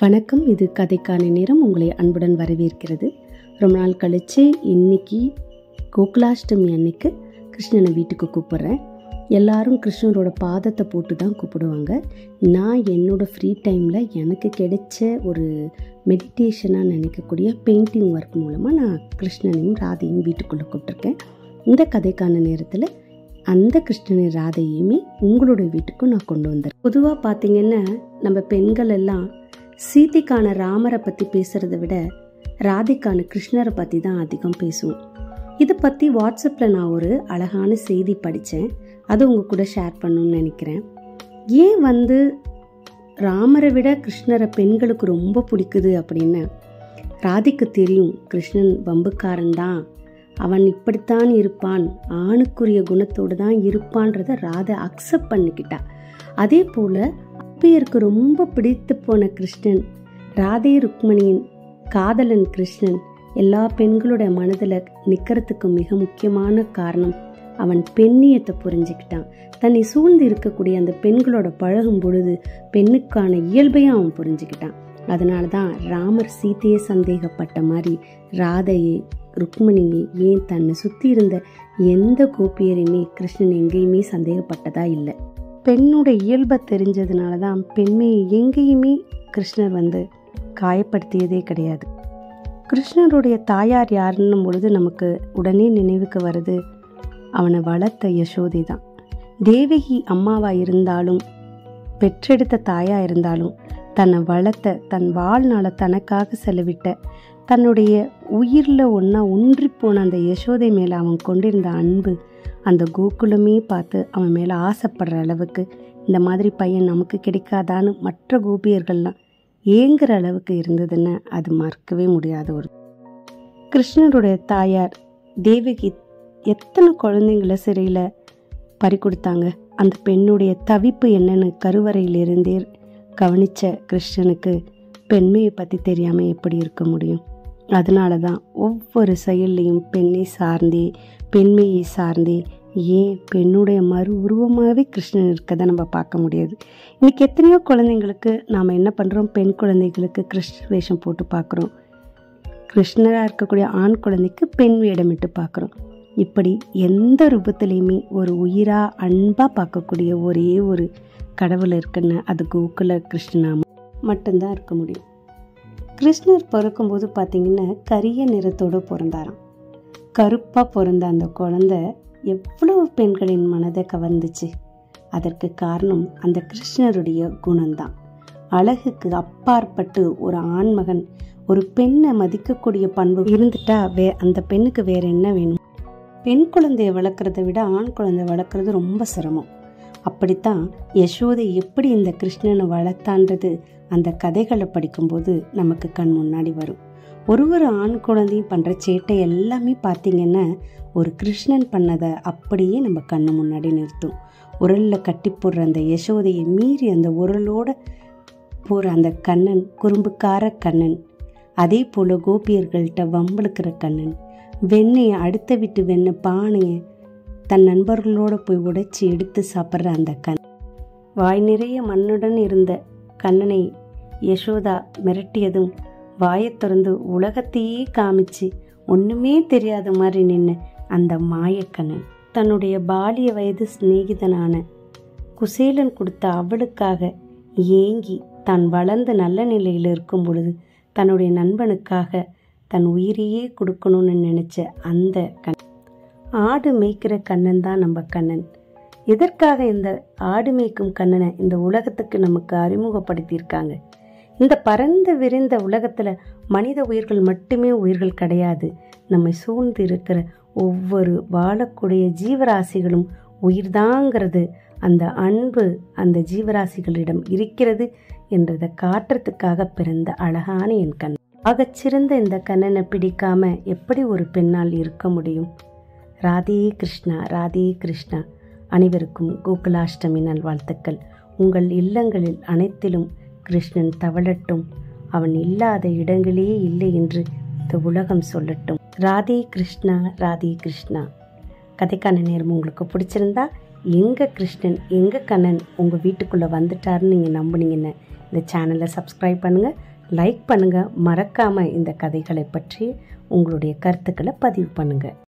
வணக்கம். இது கதைக்கான நேரம். உங்களை அன்புடன் வரவேற்கிறது. ரொம்ப நாள் கழித்து இன்னைக்கு கோகுலாஷ்டமி அன்னைக்கு கிருஷ்ணனை வீட்டுக்கு கூப்பிட்றேன். எல்லாரும் கிருஷ்ணரோட பாதத்தை போட்டு தான் கூப்பிடுவாங்க. நான் என்னோடய ஃப்ரீ டைமில் எனக்கு கிடைச்ச ஒரு மெடிடேஷனாக நினைக்கக்கூடிய பெயிண்டிங் ஒர்க் மூலமாக நான் கிருஷ்ணனையும் ராதையும் வீட்டுக்குள்ளே கூப்பிட்ருக்கேன். இந்த கதைக்கான நேரத்தில் அந்த கிருஷ்ணனை ராதையுமே உங்களோட வீட்டுக்கும் நான் கொண்டு வந்தேன். பொதுவாக பார்த்திங்கன்னா நம்ம பெண்கள் எல்லாம் சீதைக்கான ராமரை பற்றி பேசுகிறத விட ராதைக்கான கிருஷ்ணரை பற்றி தான் அதிகம் பேசுவோம். இதை பற்றி வாட்ஸ்அப்பில் நான் ஒரு அழகான செய்தி படித்தேன். அதை உங்கள் கூட ஷேர் பண்ணணும்னு நினைக்கிறேன். ஏன் ராமரை விட கிருஷ்ணரை பெண்களுக்கு ரொம்ப பிடிக்குது அப்படின்னு ராதைக்கு தெரியும். கிருஷ்ணன் வம்புக்காரன் தான், அவன் இப்படித்தான் இருப்பான், ஆணுக்குரிய குணத்தோடு தான் இருப்பான்றதை ராதை அக்செப்ட் பண்ணிக்கிட்டா. அதே போல் அப்பையருக்கு ரொம்ப பிடித்து போன கிருஷ்ணன், ராதே ருக்மணியின் காதலன் கிருஷ்ணன் எல்லா பெண்களோட மனதில் நிற்கிறதுக்கு மிக முக்கியமான காரணம் அவன் பெண்ணியத்தை புரிஞ்சுக்கிட்டான். தன்னை சூழ்ந்து இருக்கக்கூடிய அந்த பெண்களோட பழகும் பொழுது பெண்ணுக்கான இயல்பையும் அவன் புரிஞ்சுக்கிட்டான். அதனால தான் ராமர் சீதையை சந்தேகப்பட்ட மாதிரி ராதையை ருக்மணியை ஏன் தன்னை சுற்றி இருந்த எந்த கோபியரையுமே கிருஷ்ணன் எங்கேயுமே சந்தேகப்பட்டதா இல்லை. பெண்ணோட இயல்பை தெரிஞ்சதுனால தான் பெண்மையை எங்கேயுமே கிருஷ்ணர் காயப்படுத்தியதே கிடையாது. கிருஷ்ணருடைய தாயார் யாருன்னும் பொழுது நமக்கு உடனே நினைவுக்கு வருது அவனை வளர்த்த யசோதை தான். தேவகி அம்மாவாக இருந்தாலும் பெற்றெடுத்த தாயாக இருந்தாலும் தன்னை வளர்த்த, தன் வாழ்நாளை தனக்காக செலவிட்ட, தன்னுடைய உயிரில் ஒன்றி போன அந்த யசோதை மேலே அவன் கொண்டிருந்த அன்பு அந்த கோகுலமே பார்த்து அவன் மேலே ஆசைப்படுற அளவுக்கு இந்த மாதிரி பையன் நமக்கு கிடைக்காதான்னு மற்ற கோபியர்கள்லாம் ஏங்குற அளவுக்கு இருந்ததுன்னு அது மறக்கவே முடியாத ஒரு. கிருஷ்ணருடைய தாயார் தேவகி எத்தனை குழந்தைங்கள சிறையில் பறி கொடுத்தாங்க. அந்த பெண்ணுடைய தவிப்பு என்னன்னு கருவறையிலிருந்தே கவனித்த கிருஷ்ணனுக்கு பெண்மையை பற்றி தெரியாமல் எப்படி இருக்க முடியும்? அதனால தான் ஒவ்வொரு செயல்லையும் பெண்மையை சார்ந்தே ஏன் பெண்ணுடைய மறு உருவமாகவே கிருஷ்ணன் இருக்கதை நம்ம பார்க்க முடியாது. இன்றைக்கி எத்தனையோ குழந்தைங்களுக்கு நாம் என்ன பண்ணுறோம், பெண் குழந்தைகளுக்கு கிருஷ்ண வேஷம் போட்டு பார்க்குறோம், கிருஷ்ணராக இருக்கக்கூடிய ஆண் குழந்தைக்கு பெண் வேடமிட்டு பார்க்குறோம். இப்படி எந்த ரூபத்துலேயுமே ஒரு உயிராக அன்பாக பார்க்கக்கூடிய ஒரே ஒரு கடவுள் இருக்குன்னு அது கோகுல கிருஷ்ணனா மட்டும்தான் இருக்க முடியும். கிருஷ்ணர் பிறக்கும்போது பார்த்திங்கன்னா கரிய நிறத்தோடு பிறந்தாராம். கருப்பாக பிறந்த அந்த குழந்தை எவ்வளவு பெண்களின் மனதை கவர்ந்துச்சு. அதற்கு காரணம் அந்த கிருஷ்ணருடைய குணம்தான். அழகுக்கு அப்பாற்பட்டு ஒரு ஆண்மகன் ஒரு பெண்ணை மதிக்கக்கூடிய பண்பு இருந்துட்டா அந்த பெண்ணுக்கு வேற என்ன வேணும்? பெண் குழந்தைய வளர்க்குறத விட ஆண் குழந்தை வளர்க்குறது ரொம்ப சிரமம். அப்படித்தான் யசோதை எப்படி இந்த கிருஷ்ணனை வளர்த்தான்றது அந்த கதைகளை படிக்கும்போது நமக்கு கண் முன்னாடி வரும். ஒரு ஆண் குழந்தையும் பண்ணுற சேட்டை எல்லாமே பார்த்திங்கன்னா ஒரு கிருஷ்ணன் பண்ணதை அப்படியே நம்ம கண்ணு முன்னாடி நிறுத்தும். உரலில் கட்டி போடுற அந்த யசோதையை மீறி அந்த உரலோடு போகிற அந்த கண்ணன் குறும்புக்கார கண்ணன், அதே போல் கோபியர்கள்ட்ட வம்பளுக்கிற கண்ணன், வெண்ணெயை அடுத்த வீட்டு வெண்ணெய் பானையை தன் நண்பர்களோடு போய் உடைச்சி எடுத்து சாப்பிட்ற அந்த வாய் நிறைய மண்ணுடன் இருந்த கண்ணனை யசோதா மிரட்டியதும் வாயை திறந்து உலகத்தையே காமிச்சு ஒன்றுமே தெரியாத மாதிரி நின்று அந்த மாயக்கண்ணன், தன்னுடைய பாலிய வயது சிநேகிதனான குசேலன் கொடுத்த அவளுக்காக ஏங்கி தான் வளர்ந்த நல்ல நிலையில் இருக்கும் பொழுது தன்னுடைய நண்பனுக்காக தன் உயிரையே கொடுக்கணும்னு நினச்ச அந்த ஆடு மேய்க்கிற கண்ணன் தான் நம்ம கண்ணன். எதற்காக இந்த ஆடு மேய்க்கும் கண்ணனை இந்த உலகத்துக்கு நமக்கு அறிமுகப்படுத்தியிருக்காங்க? இந்த பரந்த விரிந்த உலகத்தில் மனித உயிர்கள் மட்டுமே உயிர்கள் கிடையாது. நம்மை சூழ்ந்து இருக்கிற ஒவ்வொரு வாழக்கூடிய ஜீவராசிகளும் உயிர்தாங்கிறது அந்த அன்பு அந்த ஜீவராசிகளிடம் இருக்கிறது என்றதை காட்டுறதுக்காக பிறந்த அழகான என் கண். ஆகச்சிறந்த இந்த கண்ணனை பிடிக்காம எப்படி ஒரு பெண்ணால் இருக்க முடியும்? ராதே கிருஷ்ணா, ராதே கிருஷ்ணா. அனைவருக்கும் கோகுலாஷ்டமி நல்வாழ்த்துக்கள். உங்கள் இல்லங்களில் அனைத்திலும் கிருஷ்ணன் தவழட்டும். அவன் இல்லாத இடங்களே இல்லை என்று இந்த உலகம் சொல்லட்டும். ராதே கிருஷ்ணா, ராதே கிருஷ்ணா. கதைக்கான நேரம் உங்களுக்கு பிடிச்சிருந்தா எங்கள் கிருஷ்ணன் எங்கள் கண்ணன் உங்கள் வீட்டுக்குள்ளே வந்துட்டாருன்னு நீங்கள் நம்புனீங்கன்னு இந்த சேனலை சப்ஸ்கிரைப் பண்ணுங்கள். லைக் பண்ணுங்கள். மறக்காமல் இந்த கதைகளை பற்றி உங்களுடைய கருத்துக்களை பதிவு பண்ணுங்கள்.